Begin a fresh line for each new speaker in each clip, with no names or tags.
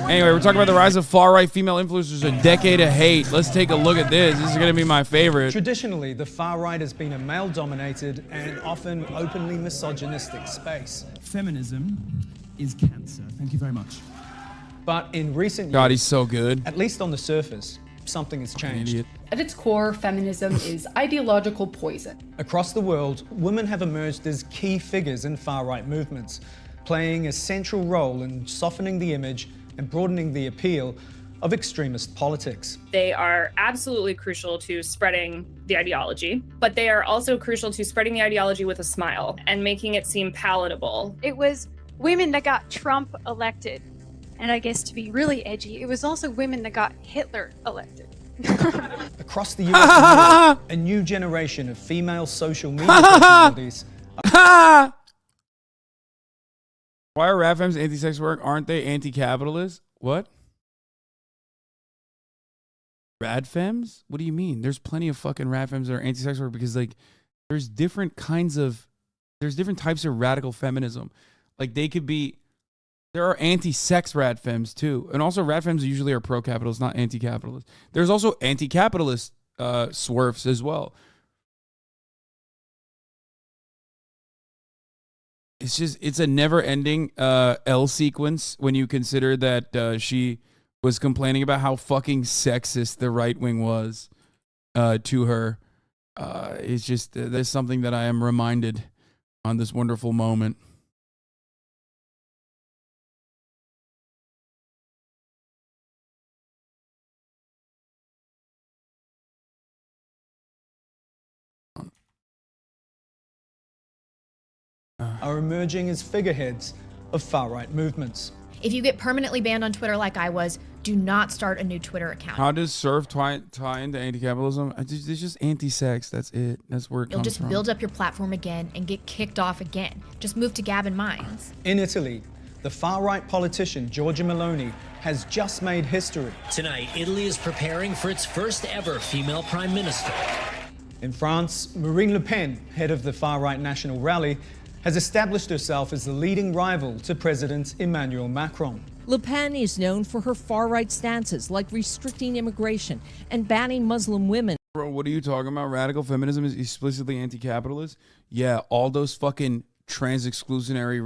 Anyway, we're talking about the rise of far-right female influencers, a decade of hate. Let's take a look at this. This is going to be my favorite.
Traditionally, the far right has been a male-dominated and often openly misogynistic space.
Feminism is cancer. Thank you very much.
But in recent years,
God, he's so good.
at least on the surface, something has changed.
At its core, feminism is ideological poison.
Across the world, women have emerged as key figures in far-right movements, playing a central role in softening the image and broadening the appeal of extremist politics.
They are absolutely crucial to spreading the ideology, but they are also crucial to spreading the ideology with a smile and making it seem palatable.
It was women that got Trump elected. And I guess to be really edgy, it was also women that got Hitler elected.
Across the US and Europe, a new generation of female social media personalities.
Why are radfems anti-sex work? Aren't they anti-capitalist? What? Radfems? What do you mean? There's plenty of fucking radfems that are anti-sex work because, like, there's different types of radical feminism. Like, they could be, there are anti-sex radfems too. And also radfems usually are pro-capitalist, not anti-capitalist. There's also anti-capitalist swerfs as well. It's a never-ending L sequence when you consider that she was complaining about how fucking sexist the right wing was to her. It's just, there's something that I am reminded on this wonderful moment.
Are emerging as figureheads of far-right movements.
If you get permanently banned on Twitter like I was, do not start a new Twitter account.
How does surf tie into anti-capitalism? It's just anti-sex. That's it. That's where it
You'll
comes
just
from.
build up your platform again and get kicked off again. Just move to Gavin Mines.
In Italy, the far-right politician Giorgia Meloni has just made history.
Tonight, Italy is preparing for its first ever female prime minister.
In France, Marine Le Pen, head of the far-right National Rally, has established herself as the leading rival to President Emmanuel Macron.
Le Pen is known for her far-right stances, like restricting immigration and banning Muslim women.
Bro, what are you talking about? Radical feminism is explicitly anti-capitalist? Yeah, all those fucking exclusionary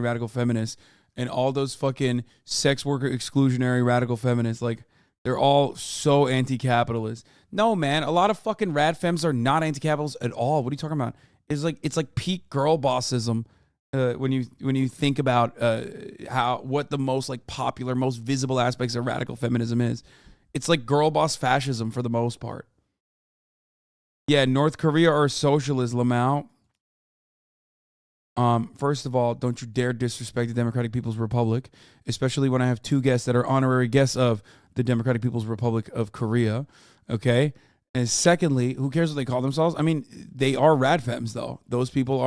radical feminists and all those fucking sex worker exclusionary radical feminists, like, they're all so anti-capitalist. No, man, a lot of fucking rad femmes are not anti-capitalist at all. What are you talking about? It's like peak girl bossism when you think about what the most like popular, most visible aspects of radical feminism is. It's like girl boss fascism for the most part. Yeah, North Korea or socialist, Lamau. First of all, don't you dare disrespect the Democratic People's Republic, especially when I have two guests that are honorary guests of the Democratic People's Republic of Korea. Okay. And secondly, who cares what they call themselves? I mean, they are radfems, though. Those people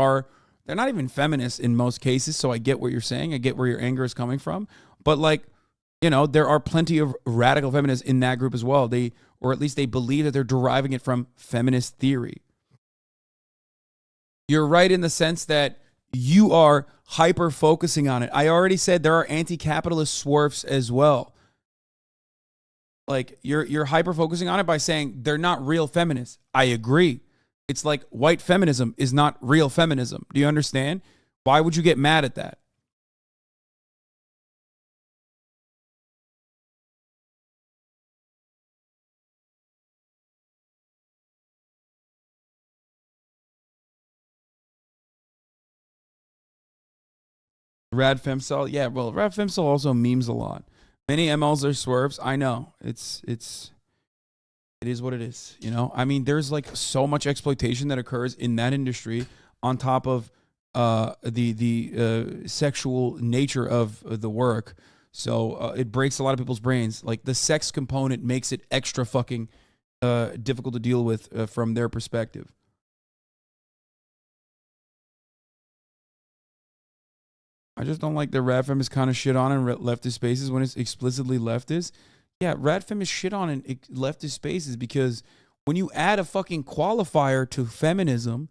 they're not even feminists in most cases, so I get what you're saying. I get where your anger is coming from. But, like, you know, there are plenty of radical feminists in that group as well. Or at least they believe that they're deriving it from feminist theory. You're right in the sense that you are hyper-focusing on it. I already said there are anti-capitalist swerfs as well. Like, you're hyper-focusing on it by saying they're not real feminists. I agree. It's like white feminism is not real feminism. Do you understand? Why would you get mad at that? Rad Femcel? Yeah, well, Rad Femcel also memes a lot. Many MLs are swerves. I know. It is what it is, you know? I mean, there's like so much exploitation that occurs in that industry on top of the sexual nature of the work. So it breaks a lot of people's brains. Like, the sex component makes it extra fucking difficult to deal with from their perspective. I just don't like the radfem is kind of shit on in leftist spaces when it's explicitly leftist. Yeah, radfem is shit on in leftist spaces because when you add a fucking qualifier to feminism,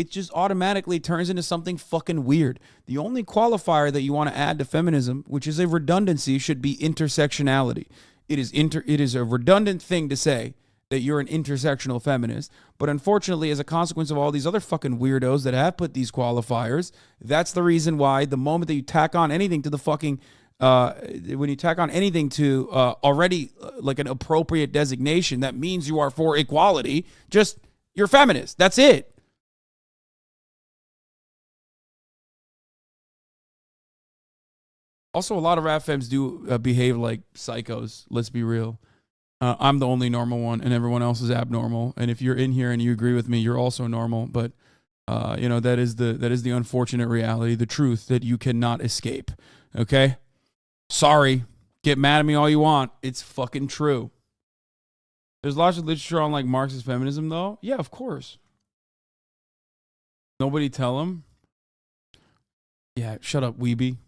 it just automatically turns into something fucking weird. The only qualifier that you want to add to feminism, which is a redundancy, should be intersectionality. It is a redundant thing to say that you're an intersectional feminist. But unfortunately, as a consequence of all these other fucking weirdos that have put these qualifiers, that's the reason why the moment that you tack on anything to the fucking, when you tack on anything to already like an appropriate designation, that means you are for equality, just you're feminist. That's it. Also, a lot of rap femmes do behave like psychos. Let's be real. I'm the only normal one, and everyone else is abnormal. And if you're in here and you agree with me, you're also normal. But you know, that is the unfortunate reality, the truth that you cannot escape. Okay, sorry, get mad at me all you want. It's fucking true. There's lots of literature on like Marxist feminism, though. Yeah, of course. Nobody tell him. Yeah, shut up, weeby.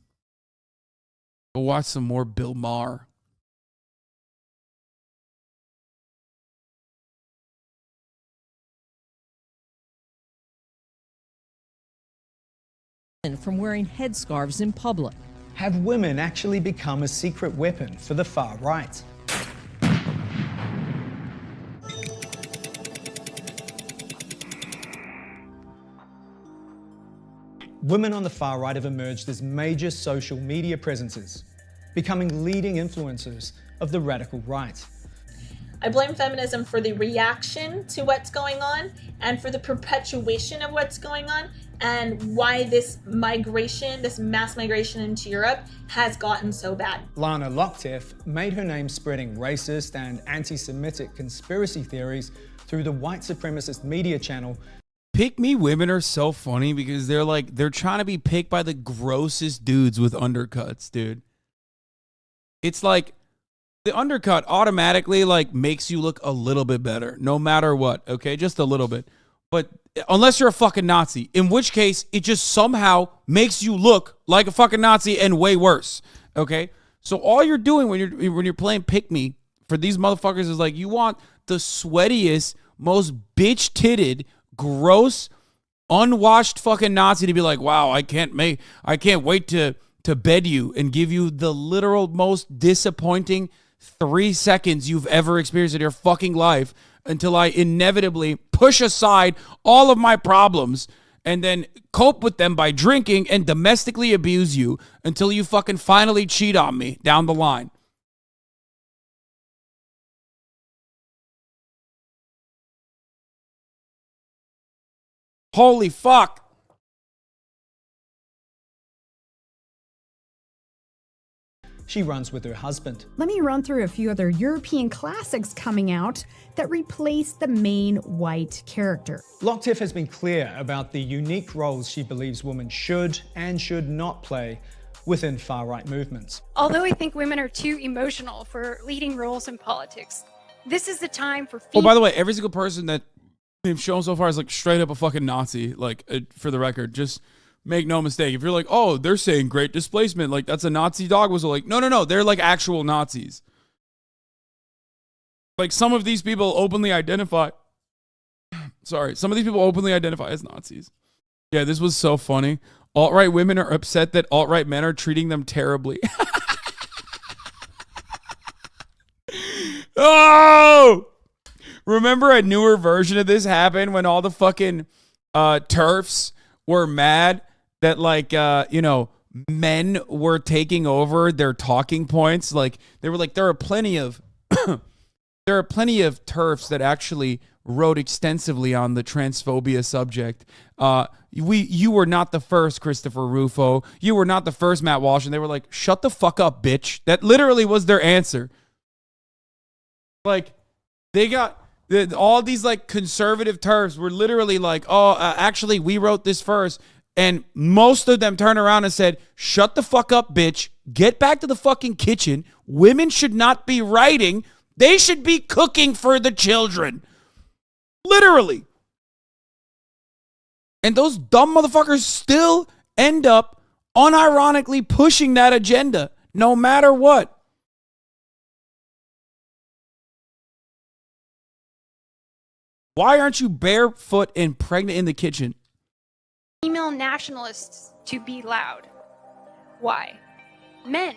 Go watch some more Bill Maher.
From wearing headscarves in public.
Have women actually become a secret weapon for the far right? Women on the far right have emerged as major social media presences, becoming leading influencers of the radical right.
I blame feminism for the reaction to what's going on and for the perpetuation of what's going on and why this migration, this mass migration into Europe has gotten so bad.
Lana Lockteff made her name spreading racist and anti-Semitic conspiracy theories through the white supremacist media channel.
Pick me women are so funny because they're trying to be picked by the grossest dudes with undercuts, dude. It's like the undercut automatically like makes you look a little bit better, no matter what, okay? Just a little bit. But unless you're a fucking Nazi, in which case it just somehow makes you look like a fucking Nazi and way worse, okay? So all you're doing when you're playing pick me for these motherfuckers is like you want the sweatiest, most bitch-titted, gross, unwashed fucking Nazi to be like, wow, I can't wait to bed you and give you the literal most disappointing 3 seconds you've ever experienced in your fucking life until I inevitably push aside all of my problems and then cope with them by drinking and domestically abuse you until you fucking finally cheat on me down the line. Holy fuck.
She runs with her husband.
Let me run through a few other European classics coming out that replace the main white character.
Lockteff has been clear about the unique roles she believes women should and should not play within far-right movements.
Although I think women are too emotional for leading roles in politics, this is the time for
Oh, by the way, every single person that they've shown so far is like straight up a fucking Nazi, like for the record. Just make no mistake. If you're like, oh, they're saying great displacement, like that's a Nazi dog whistle. Like, no. They're like actual Nazis. Like some of these people openly identify. Some of these people openly identify as Nazis. Yeah, this was so funny. Alt-right women are upset that alt-right men are treating them terribly. Oh! Remember a newer version of this happened when all the fucking TERFs were mad that like, men were taking over their talking points. Like they were like, there are plenty of TERFs that actually wrote extensively on the transphobia subject. You were not the first Christopher Rufo. You were not the first Matt Walsh. And they were like, shut the fuck up, bitch. That literally was their answer. Like they got all these like conservative TERFs were literally like, actually we wrote this first. And most of them turned around and said, shut the fuck up, bitch. Get back to the fucking kitchen. Women should not be writing. They should be cooking for the children. Literally. And those dumb motherfuckers still end up unironically pushing that agenda, no matter what. Why aren't you barefoot and pregnant in the kitchen?
female nationalists to be loud. Why? Men.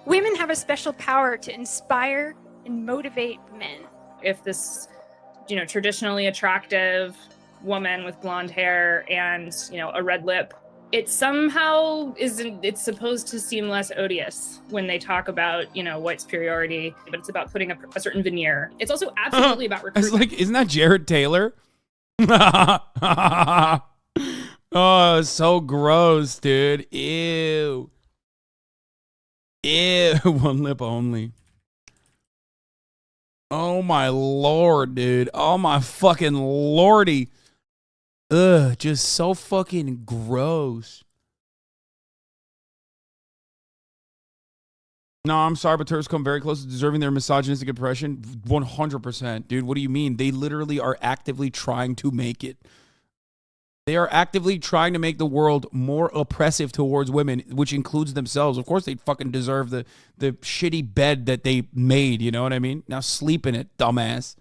Women have a special power to inspire and motivate men.
If this, traditionally attractive woman with blonde hair and, a red lip, it somehow it's supposed to seem less odious when they talk about, white superiority, but it's about putting a certain veneer. It's also absolutely about recruitment.
Isn't that Jared Taylor? Oh, so gross, dude. Ew. Ew. One lip only. Oh my lord, dude. Oh my fucking lordy. Ugh, just so fucking gross. No, I'm sorry, but Turks come very close to deserving their misogynistic oppression. 100%. Dude, what do you mean? They literally are actively trying to make it. They are actively trying to make the world more oppressive towards women, which includes themselves. Of course, they fucking deserve the shitty bed that they made, you know what I mean? Now sleep in it, dumbass.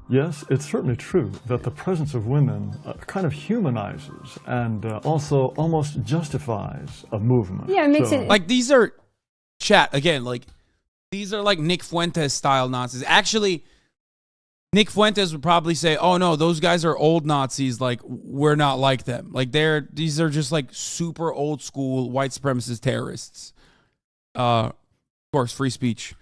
Yes, it's certainly true that the presence of women kind of humanizes and also almost justifies a movement.
Yeah, it makes it...
Like, these are... Chat, again, like, these are like Nick Fuentes style Nazis. Actually, Nick Fuentes would probably say, oh no, those guys are old Nazis, like, we're not like them. Like, these are just like super old school white supremacist terrorists. Of course, free speech.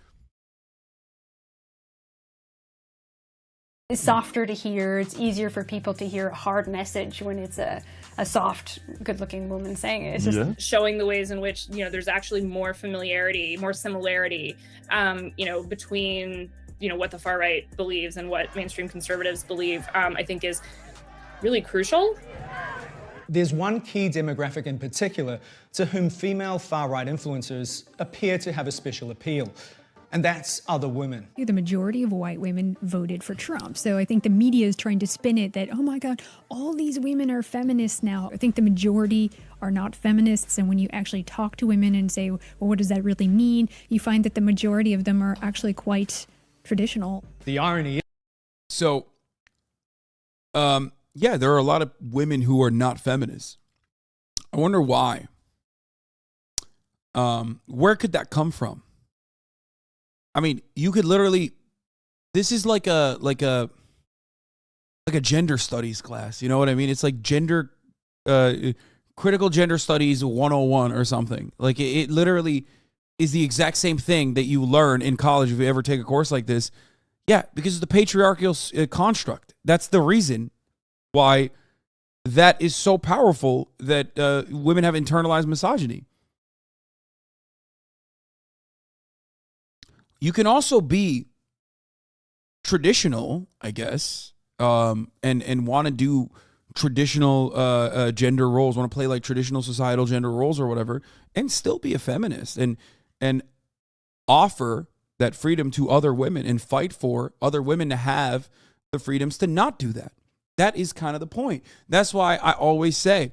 It's softer to hear. It's easier for people to hear a hard message when it's a soft, good-looking woman saying it. It's just
showing the ways in which, there's actually more familiarity, more similarity, between, what the far right believes and what mainstream conservatives believe, I think is really crucial.
There's one key demographic in particular to whom female far-right influencers appear to have a special appeal. And that's other women.
The majority of white women voted for Trump. So I think the media is trying to spin it that, oh my God, all these women are feminists now. I think the majority are not feminists. And when you actually talk to women and say, well, what does that really mean? You find that the majority of them are actually quite traditional.
The irony is...
So, yeah, there are a lot of women who are not feminists. I wonder why. Where could that come from? I mean, you could literally, this is like a gender studies class. You know what I mean? It's like critical gender studies 101 or something. Like it literally is the exact same thing that you learn in college if you ever take a course like this. Yeah, because of the patriarchal construct. That's the reason why that is so powerful that women have internalized misogyny. You can also be traditional, I guess, and want to do traditional gender roles, want to play like traditional societal gender roles or whatever, and still be a feminist and offer that freedom to other women and fight for other women to have the freedoms to not do that. That is kind of the point. That's why I always say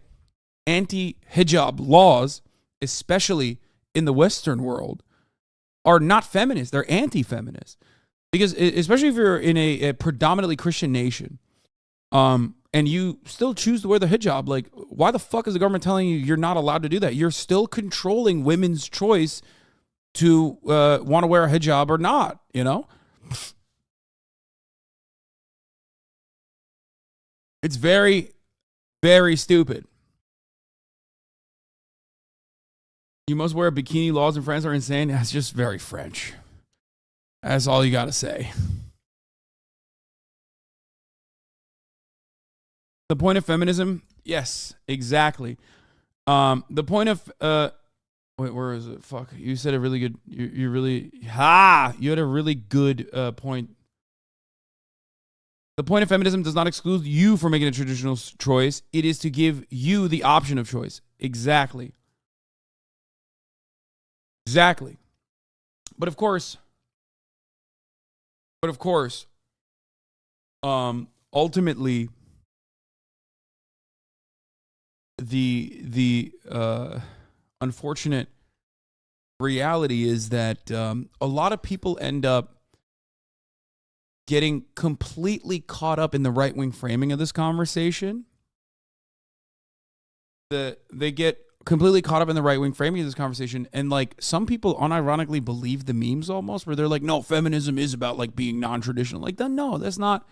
anti-hijab laws, especially in the Western world, are not feminist. They're anti-feminist. Because especially if you're in a predominantly Christian nation, and you still choose to wear the hijab, like, why the fuck is the government telling you you're not allowed to do that? You're still controlling women's choice to want to wear a hijab or not, you know? It's very, very stupid. You must wear a bikini. Laws in France are insane. That's just very French. That's all you got to say. The point of feminism? Yes, exactly. The point of... wait, where is it? Fuck. You said a really good... You really... You had a really good point. The point of feminism does not exclude you from making a traditional choice. It is to give you the option of choice. Exactly. Exactly. But of course, ultimately, the unfortunate reality is that a lot of people end up getting completely caught up in the right-wing framing of this conversation they get completely caught up in the right-wing framing of this conversation, and like some people unironically believe the memes almost, where they're like, no, feminism is about like being non-traditional. Like, no, that's not.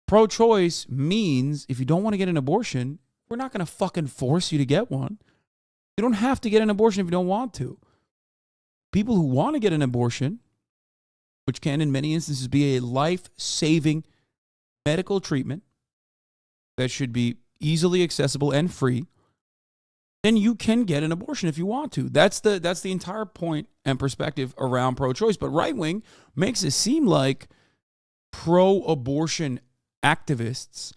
Pro-choice means if you don't want to get an abortion, we're not going to fucking force you to get one. You don't have to get an abortion if you don't want to. People who want to get an abortion, which can in many instances be a life-saving medical treatment that should be easily accessible and free, then you can get an abortion if you want to. That's the entire point and perspective around pro-choice. But right-wing makes it seem like pro-abortion activists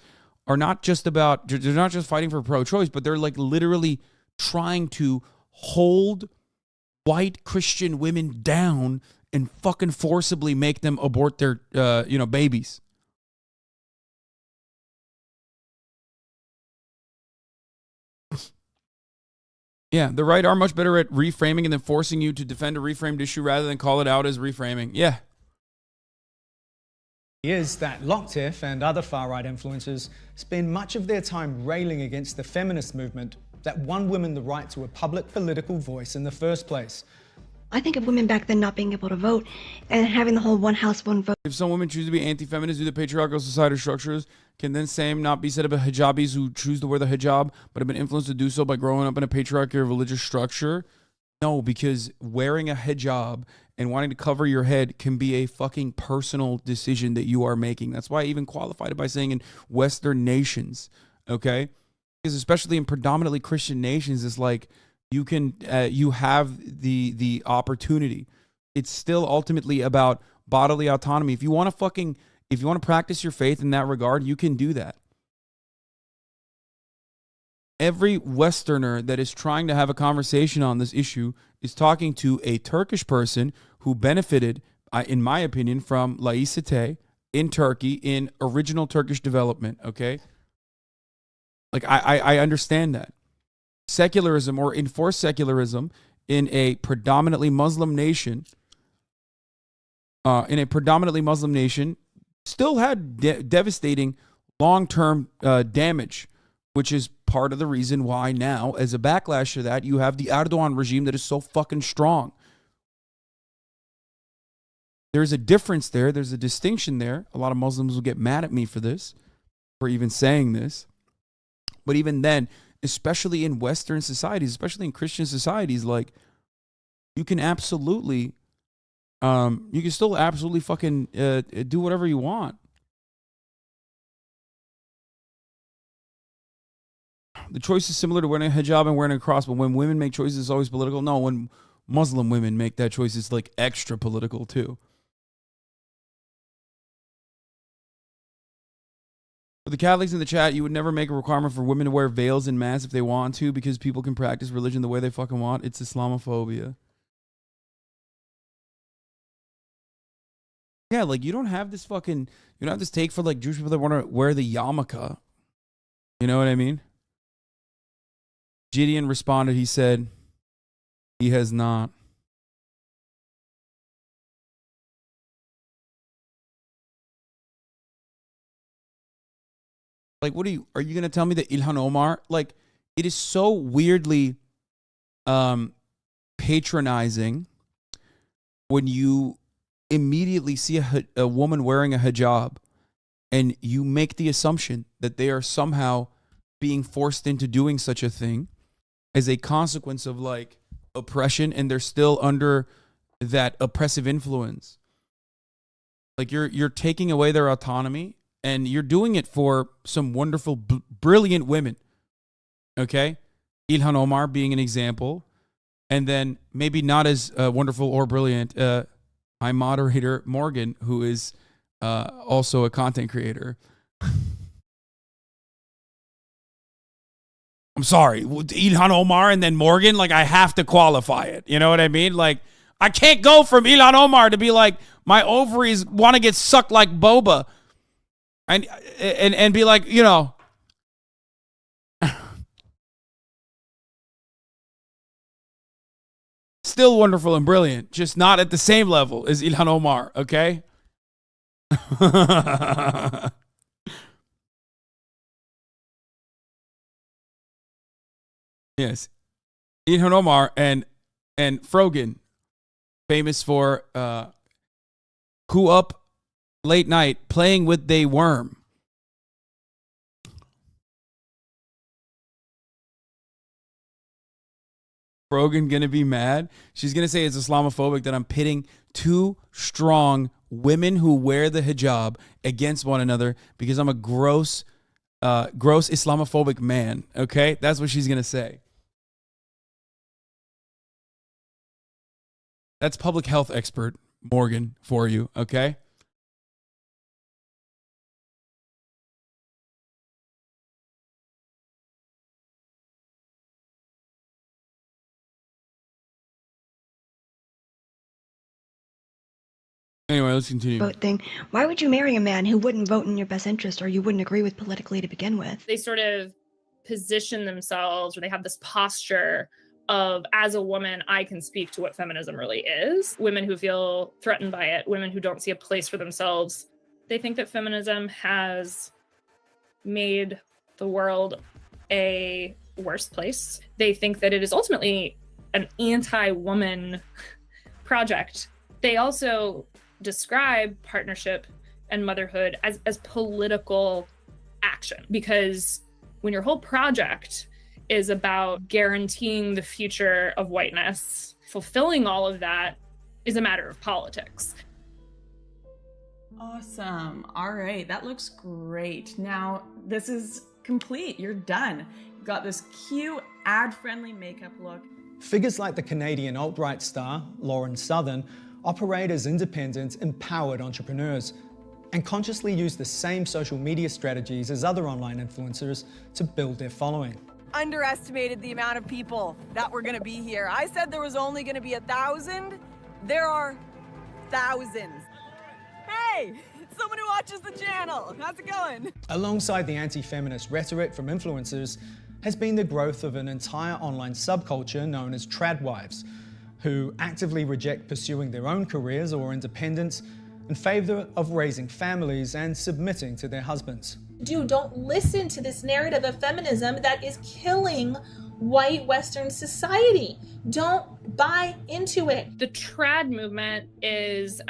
are not just about, they're not just fighting for pro-choice, but they're like literally trying to hold white Christian women down and fucking forcibly make them abort their, babies. Yeah, the right are much better at reframing and then forcing you to defend a reframed issue rather than call it out as reframing. Yeah.
Is that Locktiff and other far-right influencers spend much of their time railing against the feminist movement that won women the right to a public political voice in the first place.
I think of women back then not being able to vote and having the whole one house, one vote.
If some women choose to be anti-feminist due to patriarchal societal structures, can then same not be said about hijabis who choose to wear the hijab but have been influenced to do so by growing up in a patriarchal religious structure? No, because wearing a hijab and wanting to cover your head can be a fucking personal decision that you are making. That's why I even qualified it by saying in Western nations, okay? Because especially in predominantly Christian nations, it's like you have the opportunity. It's still ultimately about bodily autonomy. If you want to practice your faith in that regard, you can do that. Every Westerner that is trying to have a conversation on this issue is talking to a Turkish person who benefited, in my opinion, from laicite in Turkey in original Turkish development, okay? Like, I understand that. Secularism or enforced secularism in a predominantly Muslim nation, still had devastating long-term damage, which is part of the reason why now, as a backlash to that, you have the Erdogan regime that is so fucking strong. There's a difference there. There's a distinction there. A lot of Muslims will get mad at me for this, for even saying this. But even then, especially in Western societies, especially in Christian societies, like, you can absolutely, you can still absolutely fucking do whatever you want. The choice is similar to wearing a hijab and wearing a cross, but when women make choices, it's always political. No, when Muslim women make that choice, it's like extra political too. For the Catholics in the chat, you would never make a requirement for women to wear veils in mass if they want to, because people can practice religion the way they fucking want. It's Islamophobia. Yeah, like, you don't have this take for like Jewish people that want to wear the yarmulke. You know what I mean? Gideon responded, he said, he has not. Like, are you going to tell me that Ilhan Omar, like, it is so weirdly patronizing when you immediately see a woman wearing a hijab and you make the assumption that they are somehow being forced into doing such a thing as a consequence of like oppression, and they're still under that oppressive influence. Like, you're taking away their autonomy, and you're doing it for some wonderful, brilliant women. Okay? Ilhan Omar being an example. And then maybe not as wonderful or brilliant, my moderator, Morgan, who is also a content creator. I'm sorry, Ilhan Omar and then Morgan, like, I have to qualify it. You know what I mean? Like, I can't go from Ilhan Omar to be like, my ovaries want to get sucked like boba. And be like, you know, still wonderful and brilliant, just not at the same level as Ilhan Omar, okay? Yes. Ilhan Omar and Frogan, famous for who up late night playing with they worm. Frogan gonna be mad. She's gonna say it's Islamophobic that I'm pitting two strong women who wear the hijab against one another because I'm a gross Islamophobic man. Okay, that's what she's gonna say. That's public health expert Morgan for you. Okay. Anyway, let's continue.
Vote thing. Why would you marry a man who wouldn't vote in your best interest or you wouldn't agree with politically to begin with?
They sort of position themselves, or they have this posture of, as a woman, I can speak to what feminism really is. Women who feel threatened by it, women who don't see a place for themselves. They think that feminism has made the world a worse place. They think that it is ultimately an anti-woman project. They also describe partnership and motherhood as political action, because when your whole project is about guaranteeing the future of whiteness, fulfilling all of that is a matter of politics.
Awesome. All right, that looks great. Now this is complete. You're done. You've got this cute ad-friendly makeup look.
Figures like the Canadian alt-right star, Lauren Southern, operate as independent, empowered entrepreneurs and consciously use the same social media strategies as other online influencers to build their following.
Underestimated the amount of people that were going to be here. I said there was only going to be 1,000. There are thousands. Hey, it's someone who watches the channel. How's it going?
Alongside the anti-feminist rhetoric from influencers has been the growth of an entire online subculture known as tradwives, who actively reject pursuing their own careers or independence in favor of raising families and submitting to their husbands.
Dude, don't listen to this narrative of feminism that is killing white Western society. Don't buy into it.
The trad movement is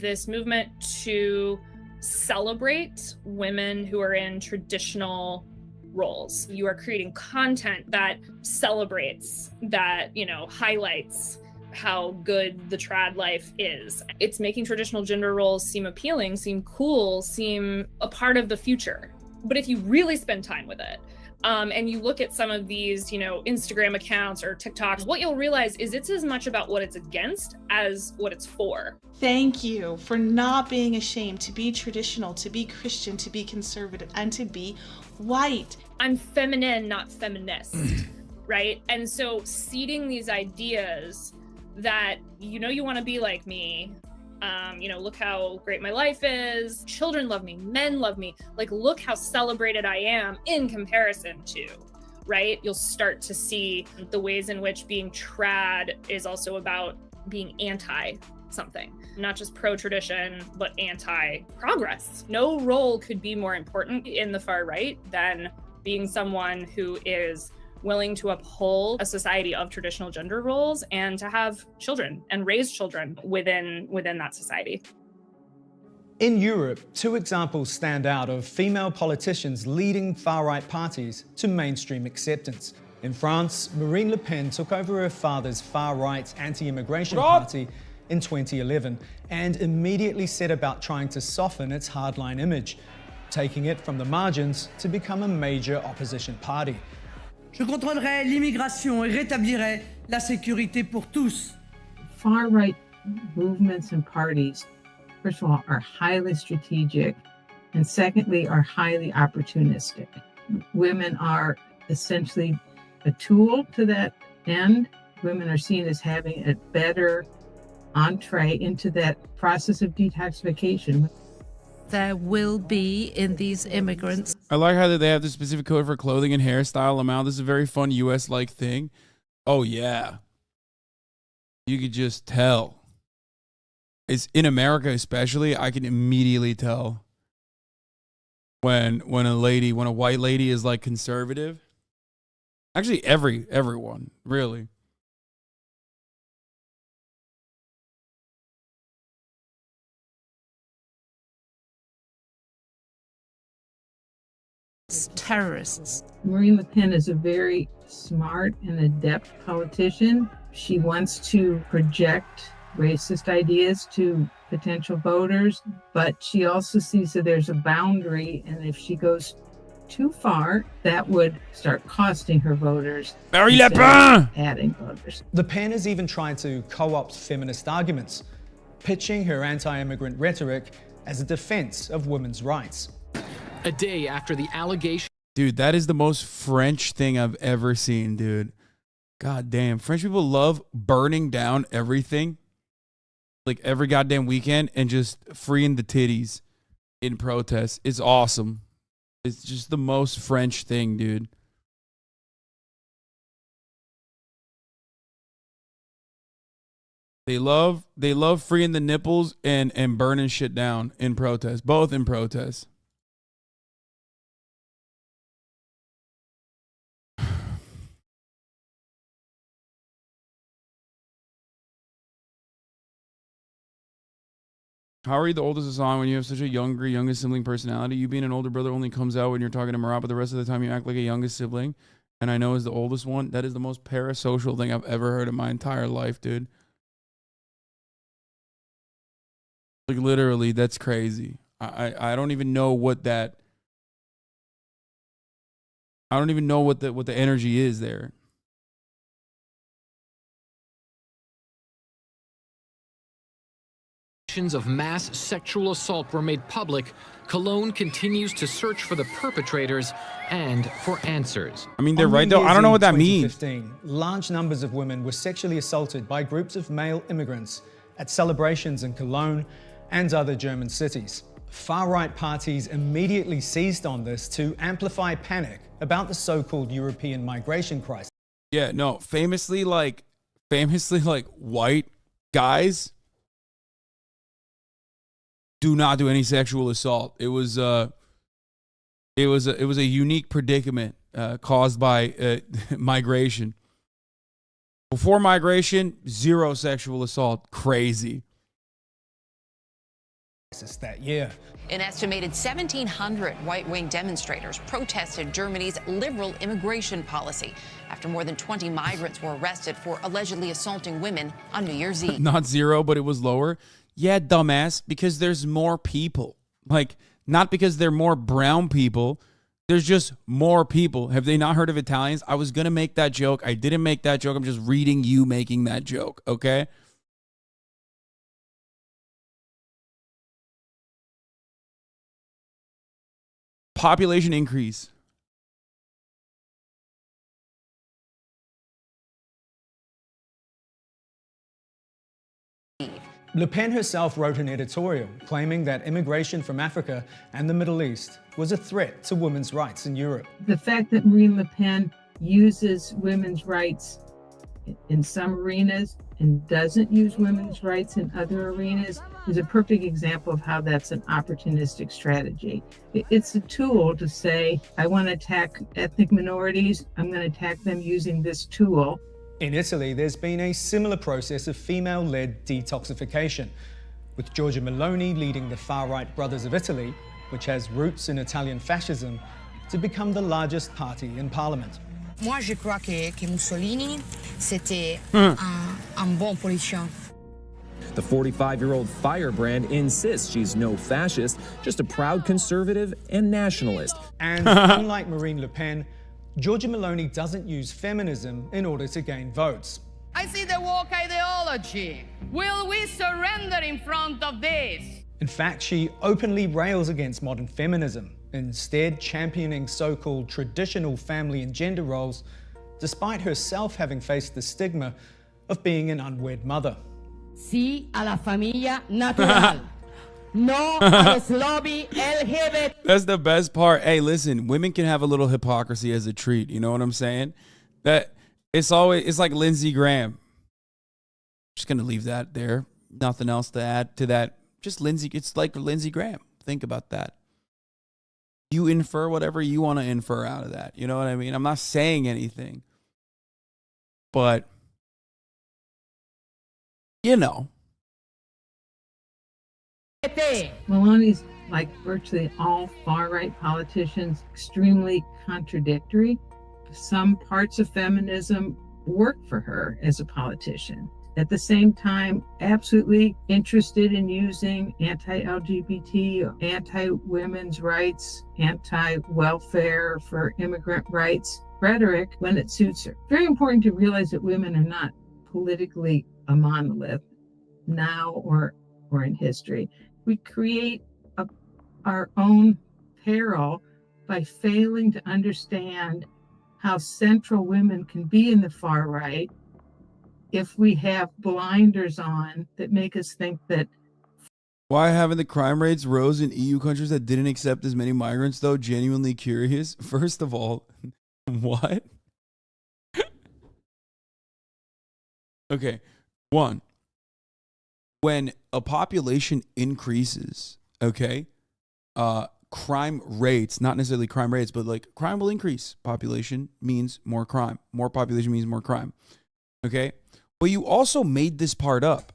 this movement to celebrate women who are in traditional roles. You are creating content that celebrates, that, highlights how good the trad life is. It's making traditional gender roles seem appealing, seem cool, seem a part of the future. But if you really spend time with it, and you look at some of these, Instagram accounts or TikToks, what you'll realize is it's as much about what it's against as what it's for.
Thank you for not being ashamed to be traditional, to be Christian, to be conservative, and to be white.
I'm feminine, not feminist, right? And so seeding these ideas that, you want to be like me, look how great my life is, children love me, men love me, like, look how celebrated I am in comparison to, right? You'll start to see the ways in which being trad is also about being anti something, not just pro-tradition, but anti-progress. No role could be more important in the far right than being someone who is willing to uphold a society of traditional gender roles and to have children and raise children within that society.
In Europe, two examples stand out of female politicians leading far-right parties to mainstream acceptance. In France, Marine Le Pen took over her father's far-right anti-immigration party in 2011 and immediately set about trying to soften its hardline image, taking it from the margins to become a major opposition party.
Je contrôlerai l'immigration et rétablirai la sécurité pour tous.
Far-right movements and parties, first of all, are highly strategic, and secondly, are highly opportunistic. Women are essentially a tool to that end. Women are seen as having a better entree into that process of detoxification.
There will be in these immigrants.
I like how they have the specific code for clothing and hairstyle amount. This is a very fun US-like thing. Oh, yeah. You could just tell. It's in America especially, I can immediately tell when a white lady is like conservative. Actually, everyone, really.
Terrorists.
Marine Le Pen is a very smart and adept politician. She wants to project racist ideas to potential voters, but she also sees that there's a boundary, and if she goes too far, that would start costing her voters.
Marie Le Pen!
Adding voters.
Le Pen has even tried to co-opt feminist arguments, pitching her anti-immigrant rhetoric as a defense of women's rights.
A day after the allegation.
Dude, that is the most French thing I've ever seen, dude. God damn. French people love burning down everything, like every goddamn weekend, and just freeing the titties in protest. It's awesome. It's just the most French thing, dude. They love freeing the nipples and burning shit down in protest, both in protest. How are you the oldest Hasan when you have such a youngest sibling personality? You being an older brother only comes out when you're talking to Marat, but the rest of the time you act like a youngest sibling. And I know as the oldest one, that is the most parasocial thing I've ever heard in my entire life, dude. Like literally, that's crazy. I don't even know what that. I don't even know what the energy is there.
Of mass sexual assault were made public, Cologne continues to search for the perpetrators and for answers.
I mean, they're right though. I don't know what that means.
2015, large numbers of women were sexually assaulted by groups of male immigrants at celebrations in Cologne and other German cities. Far-right parties immediately seized on this to amplify panic about the so-called European migration crisis.
Yeah, no, famously like white guys do not do any sexual assault. It was a unique predicament caused by migration. Before migration, zero sexual assault. Crazy.
That year.
An estimated 1,700 right-wing demonstrators protested Germany's liberal immigration policy after more than 20 migrants were arrested for allegedly assaulting women on New Year's Eve.
Not zero, but it was lower. Yeah, dumbass, because there's more people. Like, not because they're more brown people. There's just more people. Have they not heard of Italians? I was going to make that joke. I didn't make that joke. I'm just reading you making that joke, okay? Population increase.
Le Pen herself wrote an editorial claiming that immigration from Africa and the Middle East was a threat to women's rights in Europe.
The fact that Marine Le Pen uses women's rights in some arenas and doesn't use women's rights in other arenas is a perfect example of how that's an opportunistic strategy. It's a tool to say, I want to attack ethnic minorities, I'm going to attack them using this tool.
In Italy, there's been a similar process of female-led detoxification, with Giorgia Meloni leading the far-right Brothers of Italy, which has roots in Italian fascism, to become the largest party in parliament.
Moi, je crois que Mussolini, c'était un bon politicien.
The 45-year-old firebrand insists she's no fascist, just a proud conservative and nationalist.
And unlike Marine Le Pen, Giorgia Meloni doesn't use feminism in order to gain votes.
I see the woke ideology. Will we surrender in front of this?
In fact, she openly rails against modern feminism, instead championing so-called traditional family and gender roles, despite herself having faced the stigma of being an unwed mother.
Sí a la familia natural. No a los lobby LGBT.
That's the best part. Hey, listen, women can have a little hypocrisy as a treat. You know what I'm saying? That it's like Lindsey Graham. Just gonna leave that there. Nothing else to add to that. Just Lindsey. It's like Lindsey Graham. Think about that. You infer whatever you want to infer out of that. You know what I mean? I'm not saying anything. But, you know.
Maloney's, like virtually all far-right politicians, extremely contradictory. Some parts of feminism work for her as a politician. At the same time, absolutely interested in using anti-LGBT, anti-women's rights, anti-welfare for immigrant rights rhetoric when it suits her. Very important to realize that women are not politically a monolith now or in history. We create our own peril by failing to understand how central women can be in the far right if we have blinders on that make us think that.
Why haven't the crime rates rose in EU countries that didn't accept as many migrants, though? Genuinely curious. First of all, what? Okay. One, when a population increases, okay, crime rates, not necessarily crime rates, but like crime will increase. Population means more crime. More population means more crime. Okay. But you also made this part up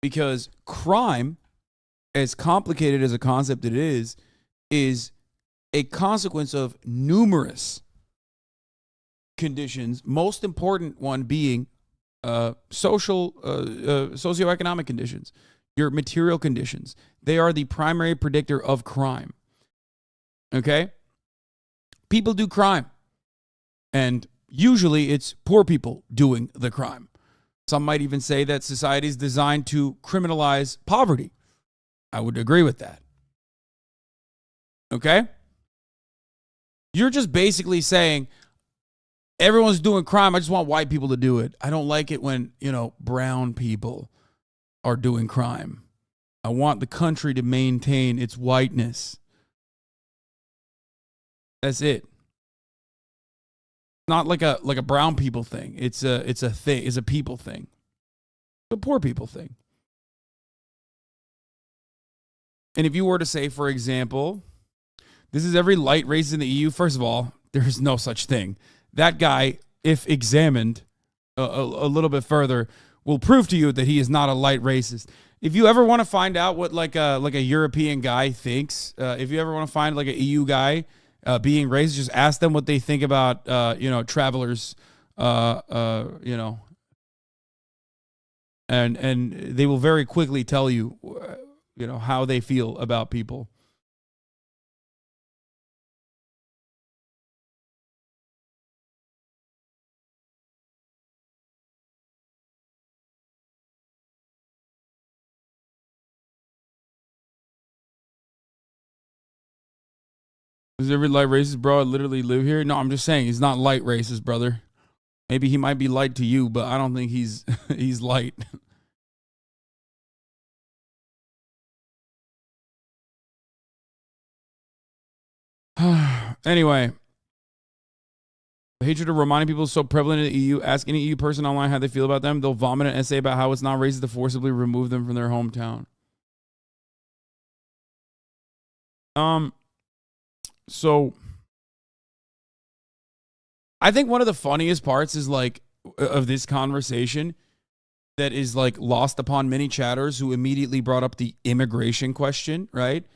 because crime, as complicated as a concept it is a consequence of numerous conditions, most important one being socioeconomic conditions, your material conditions. They are the primary predictor of crime. Okay? People do crime. And usually it's poor people doing the crime. Some might even say that society is designed to criminalize poverty. I would agree with that. Okay? You're just basically saying everyone's doing crime. I just want white people to do it. I don't like it when, brown people are doing crime. I want the country to maintain its whiteness. That's it. Not like a brown people thing. It's a thing. It's a people thing. It's a poor people thing. And if you were to say, for example, this is every light race in the EU, first of all, there's no such thing. That guy, if examined a little bit further, will prove to you that he is not a light racist. If you ever want to find out what like a European guy thinks, if you ever want to find like an EU guy being racist, just ask them what they think about travelers, and they will very quickly tell you, how they feel about people. Is every light racist, bro? I literally live here. No, I'm just saying he's not light racist, brother. Maybe he might be light to you, but I don't think he's he's light. Anyway, the hatred of reminding people is so prevalent in the EU. Ask any EU person online how they feel about them. They'll vomit an essay about how it's not racist to forcibly remove them from their hometown. So I think one of the funniest parts is like of this conversation that is like lost upon many chatters who immediately brought up the immigration question, right?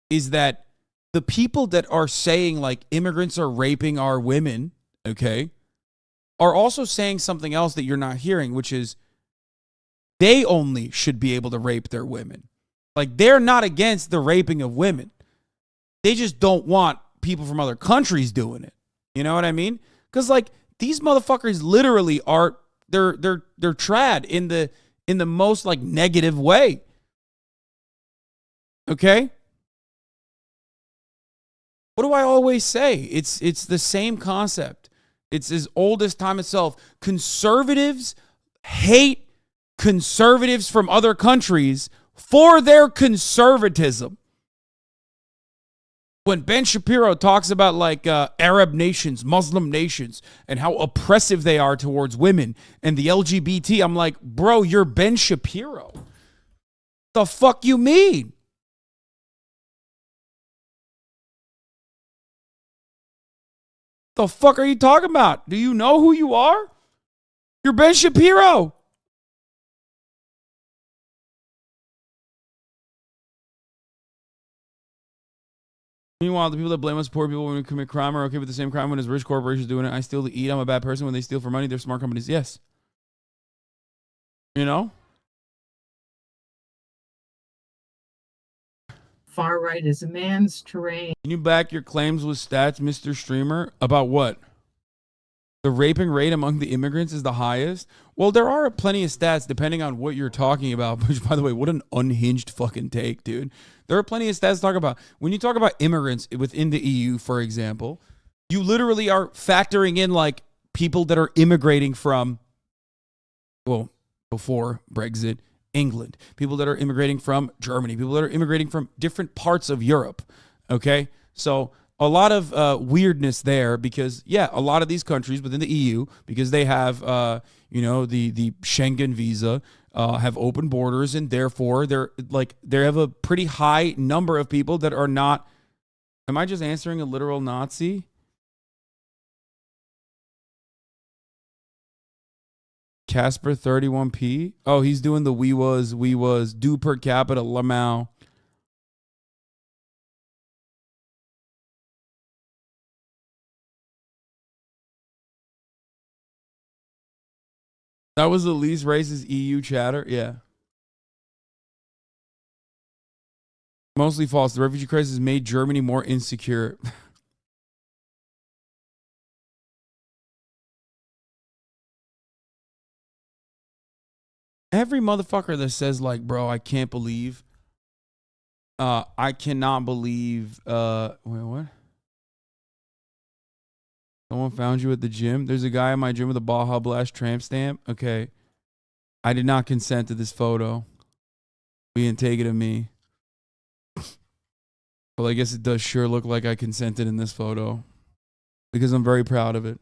Is that the people that are saying like immigrants are raping our women, okay, are also saying something else that you're not hearing, which is they only should be able to rape their women. Like they're not against the raping of women. They just don't want people from other countries doing it. You know what I mean? Because like these motherfuckers literally are they're trad in the most like negative way. Okay? What do I always say? It's the same concept. It's as old as time itself. Conservatives hate conservatives from other countries for their conservatism. When Ben Shapiro talks about like Arab nations, Muslim nations, and how oppressive they are towards women and the LGBT, I'm like, bro, you're Ben Shapiro. The fuck you mean? The fuck are you talking about? Do you know who you are? You're Ben Shapiro. Meanwhile, the people that blame us poor people when we commit crime are okay with the same crime when it's rich corporations doing it. I steal to eat. I'm a bad person. When they steal for money, they're smart companies. Yes. You know?
Far right is a man's terrain.
Can you back your claims with stats, Mr. Streamer? About what? The raping rate among the immigrants is the highest? Well, there are plenty of stats depending on what you're talking about. Which, by the way, what an unhinged fucking take, dude. There are plenty of stats to talk about. When you talk about immigrants within the EU, for example, you literally are factoring in like people that are immigrating from, well, before Brexit, England, people that are immigrating from Germany, people that are immigrating from different parts of Europe. Okay. So a lot of weirdness there because, yeah, a lot of these countries within the EU, because they have, the Schengen visa, have open borders, and therefore they have a pretty high number of people that are not. Am I just answering a literal Nazi? Casper 31p. Oh, he's doing the we was do per capita Lamau. That was the least racist EU chatter. Yeah. Mostly false. The refugee crisis made Germany more insecure. Every motherfucker that says like, bro, I can't believe, I cannot believe, wait, what? Someone found you at the gym? There's a guy in my gym with a Baja Blast tramp stamp. Okay. I did not consent to this photo. We didn't take it of me. Well, I guess it does sure look like I consented in this photo because I'm very proud of it.